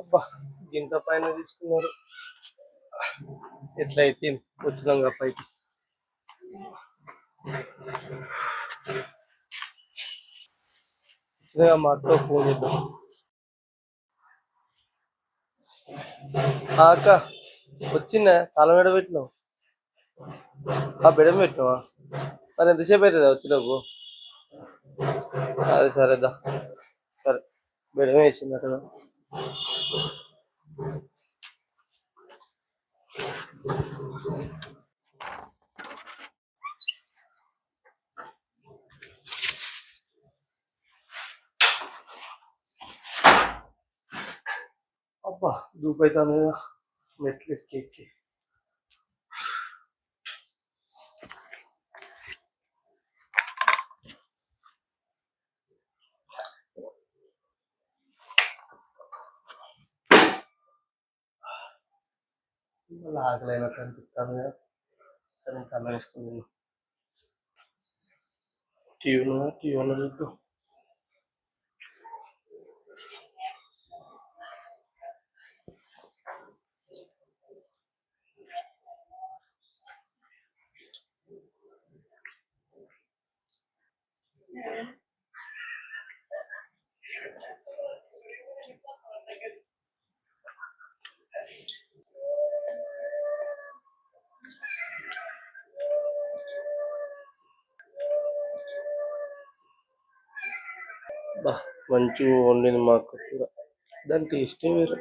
అబ్బా గింత పైన తీసుకున్నారు. ఎట్లయితే వచ్చినాం పైకి. మా అక్క ఫోన్ చేద్దాం. అక్క వచ్చిందా? తాళం ఎడ పెట్టినావు? బెడం పెట్టినావా? మరి ఎంతసేపు అవుతుందా వచ్చినకు? సరే సరేదా, సరే బెడం వేసింది అక్కడ. అబ్బా దూపైతాను కదా మెట్లు ఎక్కి ఎక్కి. ఆకలైనట్టు అనిపిస్తాను కదా. సరే కన్నా వేసుకుని టీవీలో చూద్దాం. మంచిగా వండింది మా అక్క కూర. దాని టేస్టే వేరు.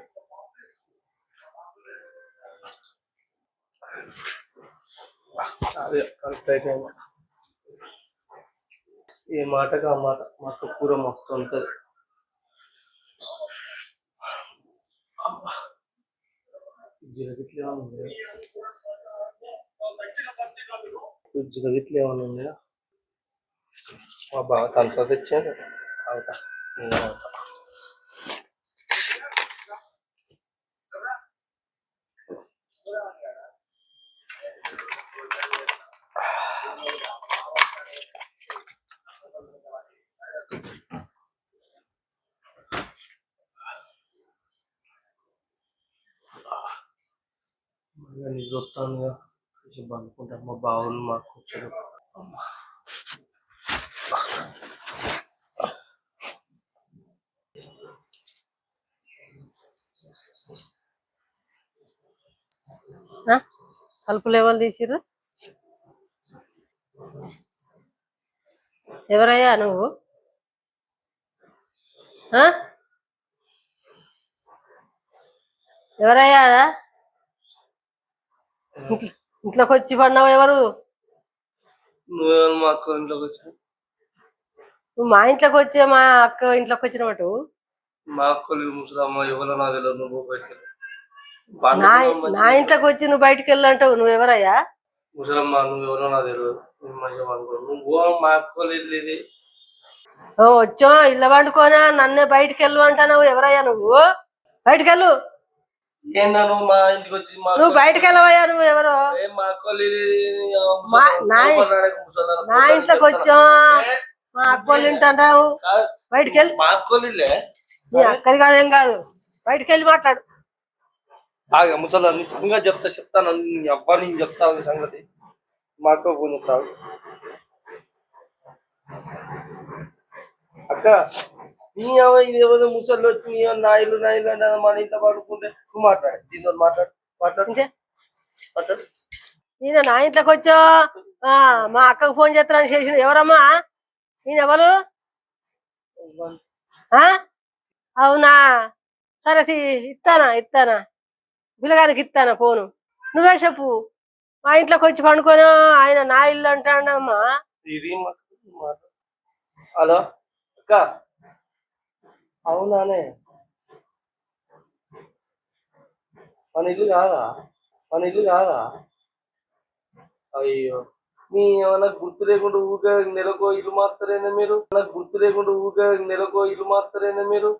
అదే కరెక్ట్ అయితే ఏ మాటకు ఆ మాట. మా అక్క కూర మస్తు ఉంటుంది. జిలగిట్లు ఏమైనా ఉన్నాయా? జిలగిట్లు ఏమైనా ఉన్నాయా? మా బాగా తలసా తెచ్చాను. అవుతా నిద్ర వస్తాను కొంచెం అనుకుంటా. మా బావులు మాకు వచ్చాడు. తలుపులు ఎవరు తీసిర్రు? ఎవరయ్యా నువ్వు? ఎవరయ్యా? ఇంట్లోకి వచ్చి పడినావు ఎవరు? నువ్వు మా అక్క ఇంట్లోకి వచ్చా. నువ్వు మా ఇంట్లోకి వచ్చే మా అక్క ఇంట్లోకి వచ్చినట్టు. మా అక్క ముసలమ్మ ఎవరో నాకు తెలియదు. నువ్వు బయటకు నా ఇంట్లోకి వచ్చి నువ్వు బయటకు వెళ్ళంటావు. నువ్వు ఎవరయ్యా? ముసలమ్మ నువ్వు ఎవరో నాకు తెలియదు. నువ్వు మా అక్క లేదు. వచ్చా ఇళ్ళ వండుకోనా నన్నే బయటకు వెళ్ళు అంటావు. ఎవరయ్యా నువ్వు? బయటకు వెళ్ళు. మా ఇంటికి వచ్చి నువ్వు బయటకు వెళ్ళవయ్యా. నువ్వు ఎవరు? నా ఇంట్లోకి వచ్చా మా అక్కోళ్ళు ఇంటావు. బయటకు వెళ్ళి. మా అక్కోళ్ళే నీ అక్కది కాదేం కాదు. బయటకు వెళ్ళి మాట్లాడు. బాగా ముసలా నీ సంగతి చెప్తాను. అవ్వ నేను చెప్తాను నీ సంగతి. మా అక్క ఫోన్ చెప్తాను. అక్క నీ ఇది ఏదో ముసళ్ళు వచ్చి నీ నా ఇల్లు అంటే మన ఇంట్లో పడుకుంటే నువ్వు మాట్లాడు. దీంతో మాట్లాడు. నేను నా ఇంట్లోకి వచ్చా మా అక్కకు ఫోన్ చేస్తానని చేసిన. ఎవరమ్మా? నేను ఎవరు? అవునా? సరే ఇస్తానా పిల్లగానికి ఇస్తానా ఫోను. నువ్వే చెప్పు. మా ఇంట్లోకి వచ్చి పండుకొని ఆయన నా ఇల్లు అంటాడమ్మా. హలో అక్క. అవునానే మన ఇల్లు కాదా? అయ్యో నీ ఏమన్నా గుర్తు లేకుండా ఊగా నెలకో ఇల్లు మారుతారేందా మీరు?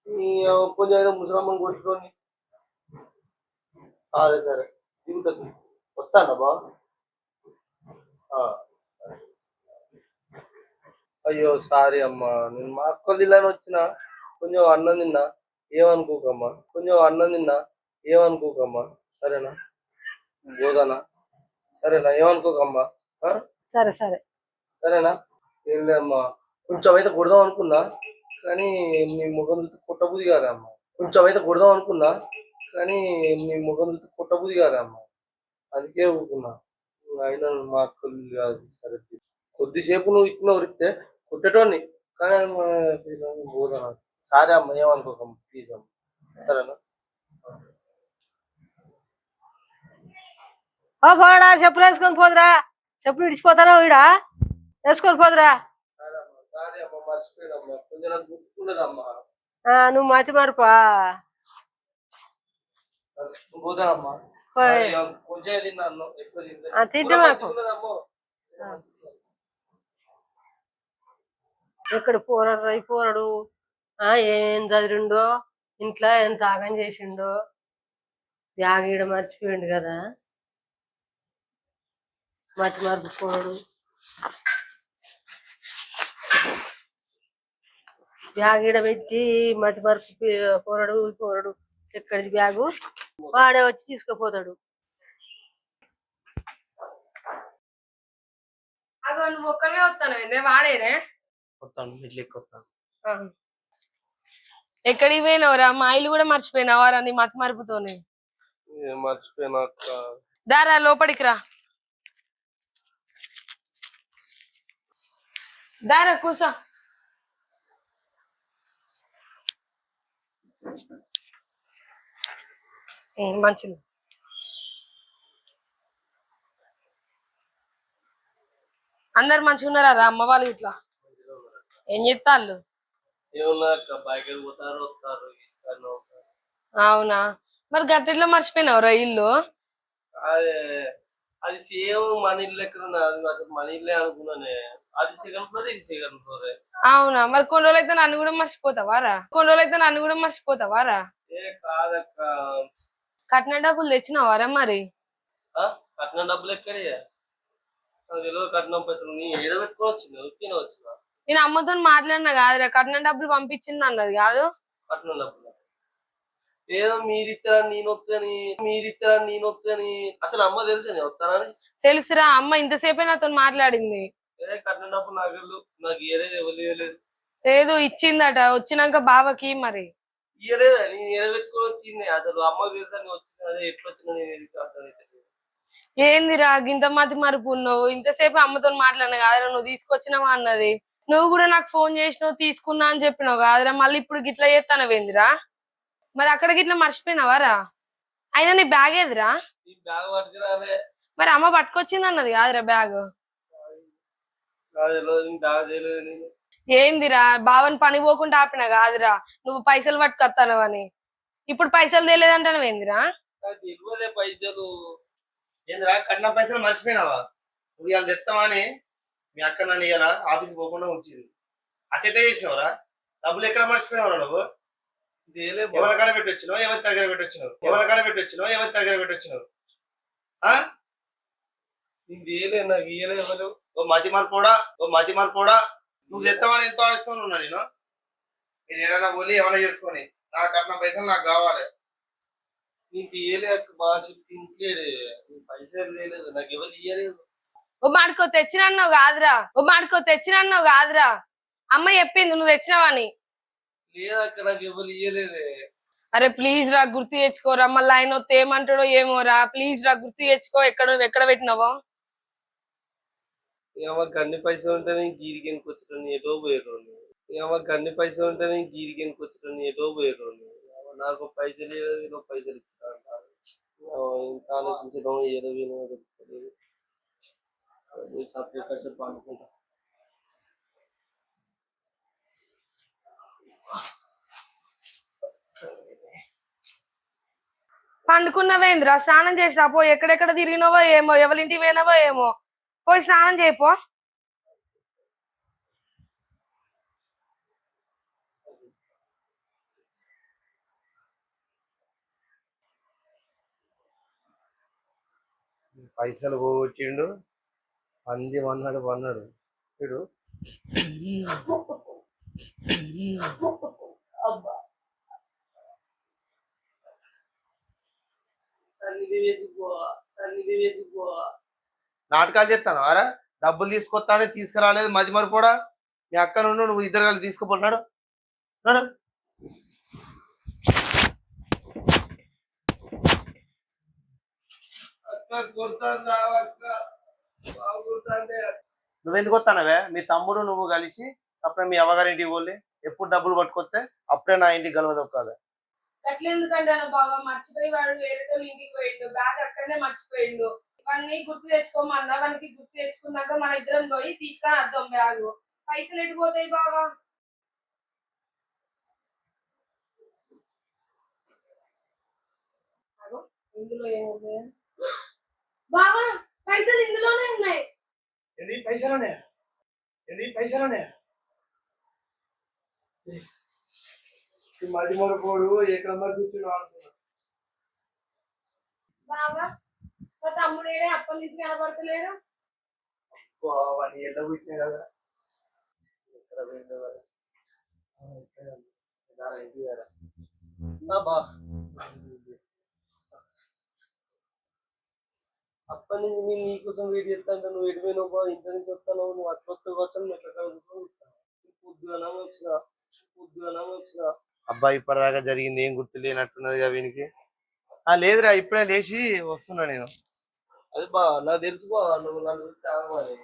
నీ కొంచెం ఏదో ముసలమ్మని కొట్టుకొని. సరే దిగుతుంది. వస్తానా బా. అయ్యో సారీ అమ్మా. నేను మా అక్క ఇల్లని వచ్చిన కొంచెం అన్నం తిన్నా. ఏమనుకోకమ్మా, కొంచెం అన్నం తిన్నా, ఏమనుకోకమ్మా, సరేనా? బోధనా, సరేనా? ఏమనుకోకమ్మా, ఆ? సరే సరే. సరేనా? ఏం లేదమ్మా, కొంచెం అయితే కొడదాం అనుకున్నా, కానీ నీ ముఖం చూస్తే పుట్టబుద్ధి కాదమ్మా. కొంచెం అయితే కొడదాం అనుకున్నా, కానీ నీ ముఖం చూస్తే పుట్టబుద్ధి కాదమ్మా. అందుకే ఊరుకున్నా. అయినా మా అక్కలు కాదు, సరే కొద్దిసేపు నువ్వు ఇట్లా ఉరిస్తే కొట్టేటోని, కానీ అది మన పిల్లలు బోధన. సరే అమ్మ, ఏమనుకోకమ్మ, ప్లీజ్ అమ్మ, సరేనా? ఓ పోడా, చెప్పులు వేసుకొని పోదురా. చెప్పులు ఇడిచిపోతారా ఈడ? వేసుకొని పోదురా. సరే అమ్మ, సరే అమ్మ, మర్చిపోయినమ్మా, కొంచెం నాకు గుర్తుకుండదమ్మా. నువ్వు మతి మార్పా. పోతానమ్మా. పోయ్. కొంచెం తిన్నాను, ఎక్కువ తింటే మాకు తిన్నదమ్మో. ఎక్కడ పోరాడు రై పోరాడు. ఏం చదివిండో, ఇంట్లో ఎంత ఆగం చేసిండో. బ్యాగ్ ఈడ మర్చిపోయిండు కదా, మతి మార్పు పోరాడు. బ్యాగ్ ఈడ పెట్టి మతి మార్పు పోరాడు పోరాడు. ఎక్కడిది బ్యాగు? వాడే వచ్చి తీసుకుపోతాడు. అగో నువ్వు ఒక్కనే వస్తాను, వాడేనే వస్తాను, ఇడ్లీకి వస్తాను. ఎక్కడికి పోయినావురా? మా ఇల్లు కూడా మర్చిపోయినావారా నీ మతి మరుపుతోనే? మర్చిపోయినా. దారా లోపలికి రా. దారా కూసో. మంచిది. అందరు మంచిగా ఉన్నారా రా? అమ్మ వాళ్ళు ఇట్లా ఏం చెప్తాళ్ళు? అవునా, మరి గట్టిట్లో మర్చిపోయినావురా ఇల్లు? అది సేమ్ మన ఇల్లు ఎక్కడ ఉన్నది, అసలు మన ఇల్లే అనుకున్నానే. అది సెకండ్ ఫ్లోర్, ఇది సెకండ్ ఫ్లోర్. అవునా, మరి కొన్ని రోజులు అయితే నన్ను కూడా మర్చిపోతావారా? ఏ కాదక్క, కట్న డబ్బులు తెచ్చినావారా మరి? కట్నం డబ్బులు ఎక్కడే? తెలియదు కట్నం పైసలు. నీ ఏదో పెట్టుకోవచ్చు, తినవచ్చు. నేను అమ్మతో మాట్లాడినా కాదురా, కట్నం డబ్బులు పంపించింది అన్నది కాదు. కట్నం డబ్బులు ఏదో మీరిద్దరా నేను వద్దని అసలు అమ్మ తెలుసు నేను వస్తానని. తెలుసురా, అమ్మ ఇంతసేపే నాతో మాట్లాడింది. కట్నం డబ్బులు నాకు ఇయ్యలేదు, ఎవరు ఇయ్యలేదు. లేదు, ఇచ్చిందట వచ్చినాక బావకి. మరి ఇయ్యలేదా? నేను ఏడబెట్టుకొని వచ్చింది. అసలు అమ్మ తెలుసా నేను వచ్చింది, అదే ఎట్లా వచ్చినా నేను అర్థం. ఏందిరా గింత మతి మరుపు ఉన్నావు? ఇంతసేపు అమ్మతో మాట్లాడినా కాదురా, నువ్వు తీసుకొచ్చినావా అన్నది. నువ్వు కూడా నాకు ఫోన్ చేసినావు, తీసుకున్నా అని చెప్పినావు కాదురా, మళ్ళీ ఇప్పుడు గిట్లా చేస్తానవేందిరా? మరి అక్కడ గిట్లా మర్చిపోయినావారా? అయినా నీ బ్యాగ్ ఏదిరా? మరి అమ్మ పట్టుకొచ్చింది అన్నది కాదురా బ్యాగ్. ఏందిరా, బావని పని పోకుండా ఆపినా కాదురా, నువ్వు పైసలు పట్టుకొస్తానవని. ఇప్పుడు పైసలు తెలియదంటావు ఏందిరా? పైసలు ఏందిరా? కట్నం పైసలు మర్చిపోయినావా? నువ్వు ఇవాళ తెస్తామని మీ అక్క నన్ను ఇవాళ ఆఫీస్ పోకుండా ఉంచింది. అట్టెట్లా చేసినావురా? డబ్బులు ఎక్కడ మర్చిపోయినావురా నువ్వు? ఎవరి కాడ పెట్టొచ్చినావు, ఎవరి దగ్గర పెట్టొచ్చినావు? ఓ మతి మార్పోడా, నువ్వు తెస్తామని ఎంతో ఆశిస్తాను ఉన్నా నేను. మీరు ఏదైనా పోలి ఏమైనా చేసుకొని నా కట్నం పైసలు నాకు కావాలి. నీకు ఇయ్యలేదు భాష, తింటలేడు, పైసలు లేదు, నాకు ఎవరు ఇయ్యలేదు. ఓ మాడుకో తెచ్చినన్నావు కాదురా, అమ్మ చెప్పింది నువ్వు తెచ్చినావని. లేదక్క, నాకు ఎవరు ఇయ్యలేదే. అరే ప్లీజ్ రా, గుర్తు తెచ్చుకోరా. మళ్ళీ ఆయన వస్తే ఏమంటాడో ఏమోరా. ప్లీజ్ రా, గుర్తు తెచ్చుకో. ఎక్కడ పెట్టినావో? అన్ని పైసలు ఉంటేనే గీరికి ఎనుకొచ్చడం ఎటో పోయారు. అన్ని పైసలు ఉంటేనే గీరికి ఎనుకొచ్చడం ఎటో పోయారు. నాకు పైసలు లేదు, పైసలు ఇచ్చా ఇంత ఆలోచించడం ఏదో అనుకుంటా. పండుకున్నవేంద్రా? స్నానం చేసిరా పో. ఎక్కడెక్కడ తిరిగినావో ఏమో, ఎవరింటికి పోయినావో ఏమో. పోయి స్నానం చేయపో. పైసలు పోగొట్టిండు, పంది వన్నాడు వీడు. నాటకాలు చేస్తాను అరా డబ్బులు తీసుకొస్తానే తీసుకురాలేదు మది మరిపోడా మీ అక్క నుండి నువ్వు ఇద్దరు కలిసి తీసుకుపోతున్నాడు నాడు నువ్వెందుకు వస్తానవే మీ తమ్ముడు నువ్వు కలిసి అప్పుడే మీ అవ్వగారింటికి పోలే ఎప్పుడు డబ్బులు పట్టుకొస్తే అప్పుడే నా ఇంటికి గలవదొక్కాలి అట్లా ఎందుకంటే బాబా మర్చిపోయి వాడు వేరే ఇంటికి పోయిండు బ్యాగ్ అక్కడనే మర్చిపోయిండు వాడిని గుర్తు తెచ్చుకోమన్నా వానికి గుర్తు తెచ్చుకున్నాక మన ఇద్దరం పోయి తీసుకొని వద్దాం బ్యాగ్ పైసలు ఎటు పోతాయి బావా ఇందులో ఏముంది బావా పైసలు ఇందులోనే ఉన్నాయి పైసలోనే మడి మొరపోడు ఎక్కడ మరి కూర్చున్నావు బావా మా తమ్ముడేడే అప్పటి నుంచి కనపడతలేడు వాడిని ఎలా పుట్టినా కదా ఎక్కడ పోయిందో కదా. ఇంటికి కదా. అప్పటి నుంచి నేను నీకోసం వెయిట్ చేస్తా అంటే నువ్వు ఎటు పోయినావు ఇంత నుంచి వస్తాను నువ్వు అట్లా వస్తే వచ్చాను ఎక్కడ పొద్దుగానే వచ్చిన అబ్బా ఇప్పటిదాకా జరిగింది ఏం గుర్తు లేనట్టున్నదిగా వీనికి లేదురా ఇప్పుడే లేచి వస్తున్నా నేను అది బా నాకు తెలుసు బా నువ్వు నన్ను తాగమని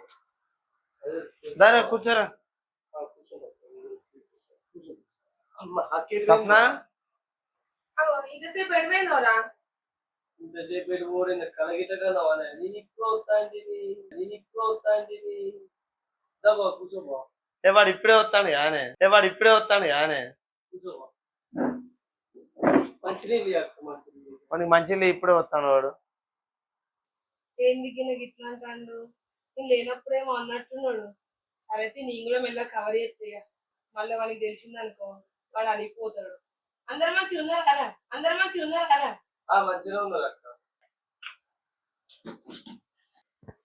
దారా కూర్చోరా సప్న ఇంతసేపు ఎడిపోయినవరా ఇంతసేపు ఎటు పోయింది కలగితగా నేను ఇప్పుడు వస్తా అంటే బా కూర్చోబా వాడు ఇప్పుడే వస్తాను ఆనే కూర్చోబా మంచినీళ్ళు వాడికి మంచిగా ఇప్పుడే వస్తాను వాడు ఎందుకు నాకు ఇట్లా అంటాడు నేను లేనప్పుడేమో అన్నట్టున్నాడు సరే నేను కూడా మెల్ల కవర్ చేస్తాయి మళ్ళీ వానికి తెలిసిందనుకో వాడు అడిగిపోతాడు అందరు మంచిగా ఉన్నారు కదా మంచిగా ఉన్నారు అక్క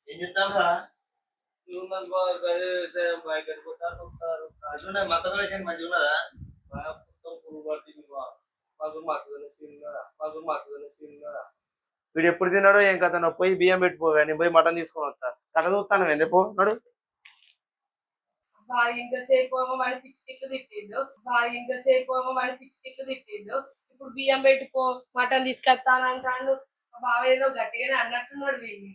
ఏం చెప్తాను ఏమున్నది బా గదే వ్యవసాయం బయట పోతారు మంచిగా ఉన్నదా మొత్తం పురుగు పడుతుంది బా మాకు సీన్ కదా వీడు ఎప్పుడు తిన్నాడో ఏం కథ నువ్వు పోయి బియ్యం పెట్టిపోవా నేను పోయి మటన్ తీసుకొని వస్తా కథ చూస్తాను ఎందుకు నాడు ఇంతసేపు ఏమో మన పిచ్చి తిట్టిండు ఇప్పుడు బియ్యం పెట్టుకో మటన్ తీసుకొస్తాను అంటాడు బావ ఏదో గట్టిగానే అన్నట్టున్నాడు వీడిని